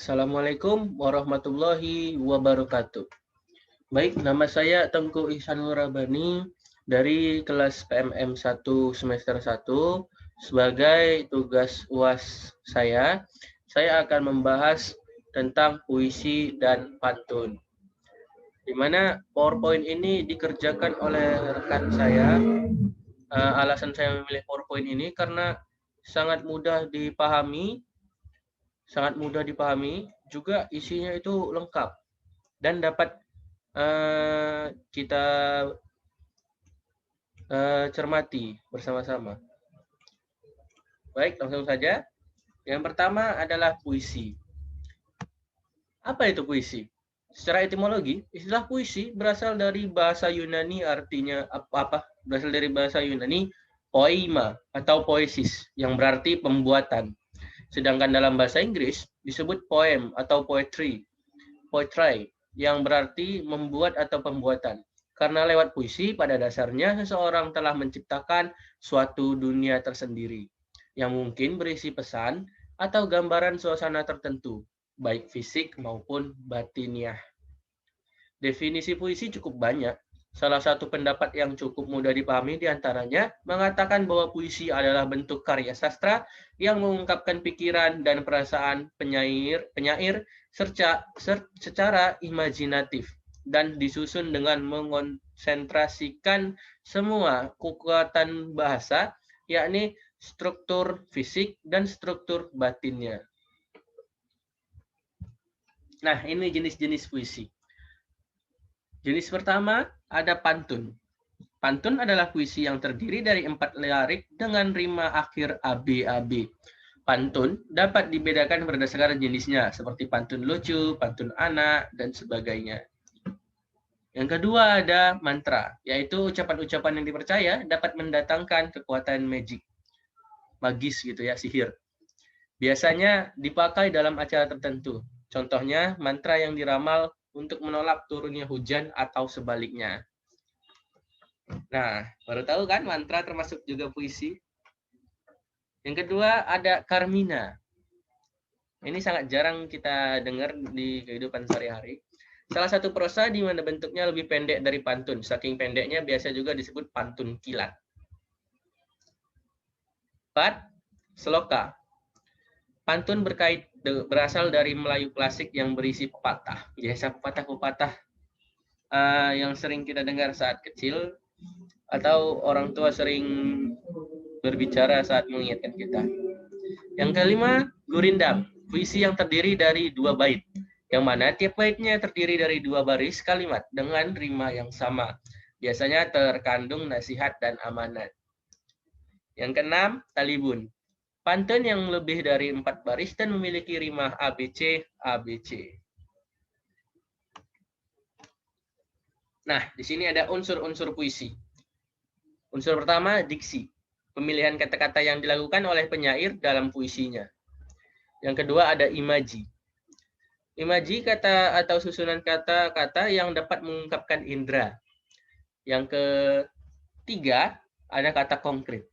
Assalamualaikum warahmatullahi wabarakatuh. Baik, nama saya Tengku Ihsanul Rabani dari kelas PMM 1 semester 1. Sebagai tugas UAS saya akan membahas tentang puisi dan pantun. Di mana PowerPoint ini dikerjakan oleh rekan saya. Alasan saya memilih PowerPoint ini karena sangat mudah dipahami, juga isinya itu lengkap dan dapat kita cermati bersama-sama. Baik, langsung saja. Yang pertama adalah puisi. Apa itu puisi? Secara etimologi, istilah puisi berasal dari bahasa Yunani, artinya apa? Berasal dari bahasa Yunani poema atau poesis, yang berarti pembuatan. Sedangkan dalam bahasa Inggris disebut poem atau poetry, yang berarti membuat atau pembuatan. Karena lewat puisi, pada dasarnya seseorang telah menciptakan suatu dunia tersendiri, yang mungkin berisi pesan atau gambaran suasana tertentu, baik fisik maupun batiniah. Definisi puisi cukup banyak. Salah satu pendapat yang cukup mudah dipahami diantaranya mengatakan bahwa puisi adalah bentuk karya sastra yang mengungkapkan pikiran dan perasaan penyair secara imajinatif dan disusun dengan mengonsentrasikan semua kekuatan bahasa, yakni struktur fisik dan struktur batinnya. Nah, ini jenis-jenis puisi. Jenis pertama ada pantun. Pantun adalah puisi yang terdiri dari 4 lirik dengan rima akhir AB-AB. Pantun dapat dibedakan berdasarkan jenisnya, seperti pantun lucu, pantun anak, dan sebagainya. Yang kedua ada mantra, yaitu ucapan-ucapan yang dipercaya dapat mendatangkan kekuatan magis gitu ya, sihir. Biasanya dipakai dalam acara tertentu. Contohnya mantra yang diramal untuk menolak turunnya hujan atau sebaliknya. Nah, baru tahu kan mantra termasuk juga puisi. Yang kedua ada Carmina. Ini sangat jarang kita dengar di kehidupan sehari-hari. Salah satu prosa di mana bentuknya lebih pendek dari pantun. Saking pendeknya biasa juga disebut pantun kilat. 4. Sloka. Pantun berasal dari Melayu klasik yang berisi pepatah. Biasa pepatah-pepatah yang sering kita dengar saat kecil atau orang tua sering berbicara saat mengingatkan kita. Yang kelima, gurindam, puisi yang terdiri dari 2 bait, yang mana tiap baitnya terdiri dari 2 baris kalimat dengan rima yang sama. Biasanya terkandung nasihat dan amanat. Yang keenam, talibun, pantun yang lebih dari 4 baris dan memiliki rima ABC. Nah, di sini ada unsur-unsur puisi. Unsur pertama, diksi. Pemilihan kata-kata yang dilakukan oleh penyair dalam puisinya. Yang kedua ada imaji. Imaji kata atau susunan kata-kata yang dapat mengungkapkan indera. Yang ketiga ada kata konkret.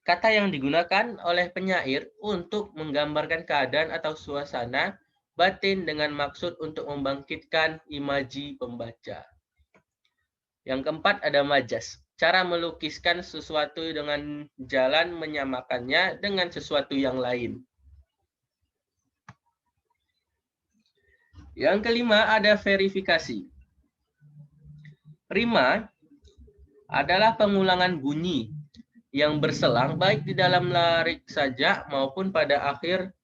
Kata yang digunakan oleh penyair untuk menggambarkan keadaan atau suasana batin dengan maksud untuk membangkitkan imaji pembaca. Yang keempat ada majas. Cara melukiskan sesuatu dengan jalan menyamakannya dengan sesuatu yang lain. Yang kelima ada verifikasi. Rima adalah pengulangan bunyi yang berselang baik di dalam lirik saja maupun pada akhir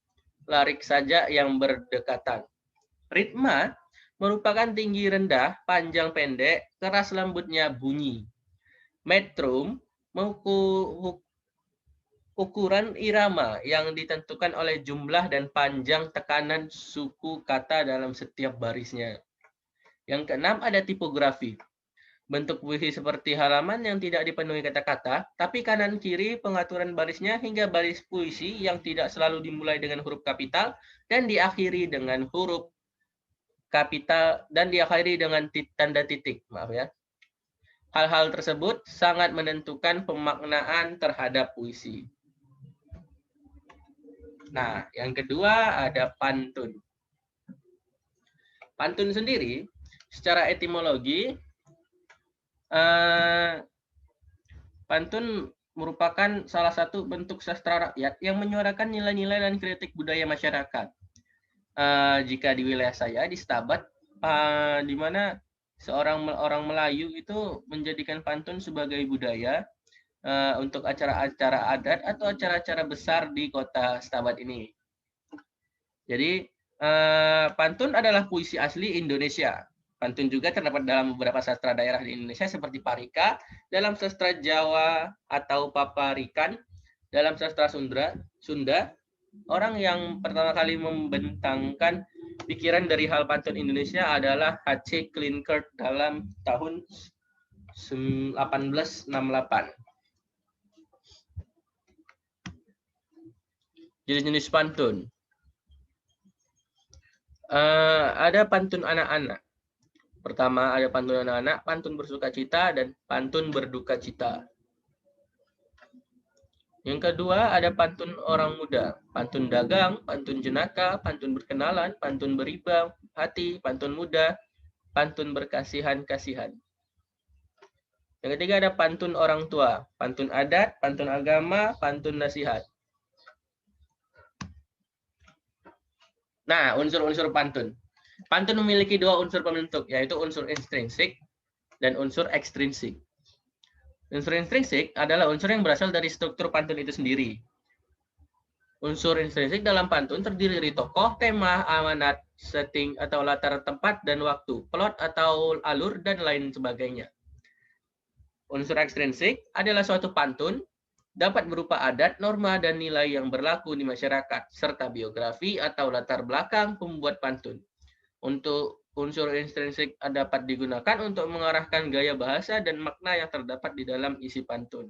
lirik saja yang berdekatan. Ritma merupakan tinggi rendah, panjang pendek, keras lembutnya bunyi. Metrum ukuran irama yang ditentukan oleh jumlah dan panjang tekanan suku kata dalam setiap barisnya. Yang keenam ada tipografi. Bentuk puisi seperti halaman yang tidak dipenuhi kata-kata, tapi kanan kiri pengaturan barisnya hingga baris puisi yang tidak selalu dimulai dengan huruf kapital dan diakhiri dengan huruf kapital dan diakhiri dengan tanda titik. Maaf ya. Hal-hal tersebut sangat menentukan pemaknaan terhadap puisi. Nah, yang kedua ada pantun. Pantun sendiri secara etimologi, pantun merupakan salah satu bentuk sastra rakyat yang menyuarakan nilai-nilai dan kritik budaya masyarakat. Jika di wilayah saya di Stabat, di mana seorang orang Melayu itu menjadikan pantun sebagai budaya untuk acara-acara adat atau acara-acara besar di kota Stabat ini. Jadi pantun adalah puisi asli Indonesia. Pantun juga terdapat dalam beberapa sastra daerah di Indonesia seperti Parika, dalam sastra Jawa atau Paparikan, dalam sastra Sunda. Orang yang pertama kali membentangkan pikiran dari hal pantun Indonesia adalah H.C. Klinkert dalam tahun 1868. Jenis-jenis pantun. Ada pantun anak-anak. Pertama ada pantun anak-anak, pantun bersukacita, dan pantun berduka cita. Yang kedua ada pantun orang muda, pantun dagang, pantun jenaka, pantun berkenalan, pantun beriba hati, pantun muda, pantun berkasihan-kasihan. Yang ketiga ada pantun orang tua, pantun adat, pantun agama, pantun nasihat. Nah, unsur-unsur pantun. Pantun memiliki dua unsur pembentuk, yaitu unsur intrinsik dan unsur ekstrinsik. Unsur intrinsik adalah unsur yang berasal dari struktur pantun itu sendiri. Unsur intrinsik dalam pantun terdiri dari tokoh, tema, amanat, setting atau latar tempat dan waktu, plot atau alur, dan lain sebagainya. Unsur ekstrinsik adalah suatu pantun dapat berupa adat, norma, dan nilai yang berlaku di masyarakat, serta biografi atau latar belakang pembuat pantun. Untuk unsur intrinsik dapat digunakan untuk mengarahkan gaya bahasa dan makna yang terdapat di dalam isi pantun.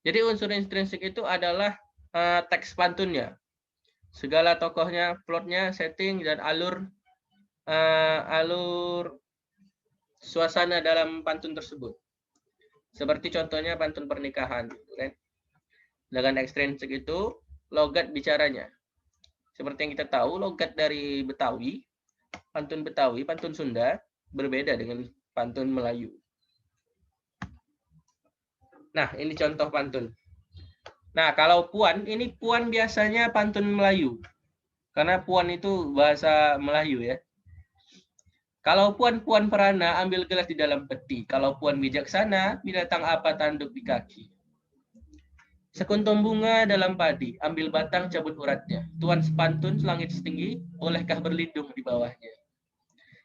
Jadi unsur intrinsik itu adalah teks pantunnya. Segala tokohnya, plotnya, setting, dan alur suasana dalam pantun tersebut. Seperti contohnya pantun pernikahan. Dengan ekstrinsik itu logat bicaranya. Seperti yang kita tahu, logat dari Betawi, pantun Sunda berbeda dengan pantun Melayu. Nah, ini contoh pantun. Nah, kalau puan, ini puan biasanya pantun Melayu. Karena puan itu bahasa Melayu ya. Kalau puan perana, ambil gelas di dalam peti. Kalau puan bijaksana, binatang apa tanduk di kaki. Sekuntum bunga dalam padi, ambil batang cabut uratnya. Tuan sepantun selangit setinggi, bolehkah berlindung di bawahnya?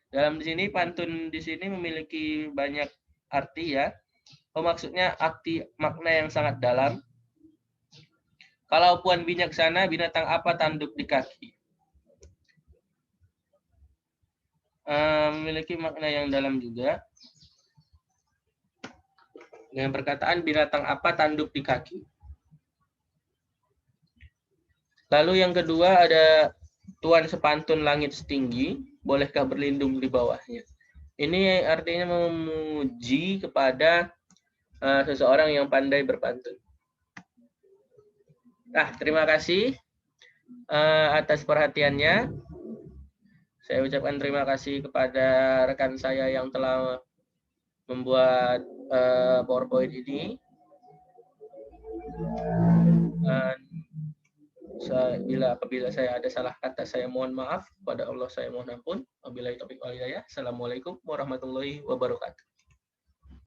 Dalam di sini pantun di sini memiliki banyak arti ya. Maksudnya arti makna yang sangat dalam. Kalau puan bijaksana, binatang apa tanduk di kaki? Memiliki makna yang dalam juga. Dengan perkataan binatang apa tanduk di kaki. Lalu yang kedua ada tuan sepantun langit setinggi, bolehkah berlindung di bawahnya? Ini artinya memuji kepada seseorang yang pandai berpantun. Nah, terima kasih atas perhatiannya. Saya ucapkan terima kasih kepada rekan saya yang telah membuat PowerPoint ini. Apabila saya ada salah kata, saya mohon maaf. Kepada Allah saya mohon ampun. Wabillahi taufiq wal hidayah. Assalamualaikum warahmatullahi wabarakatuh.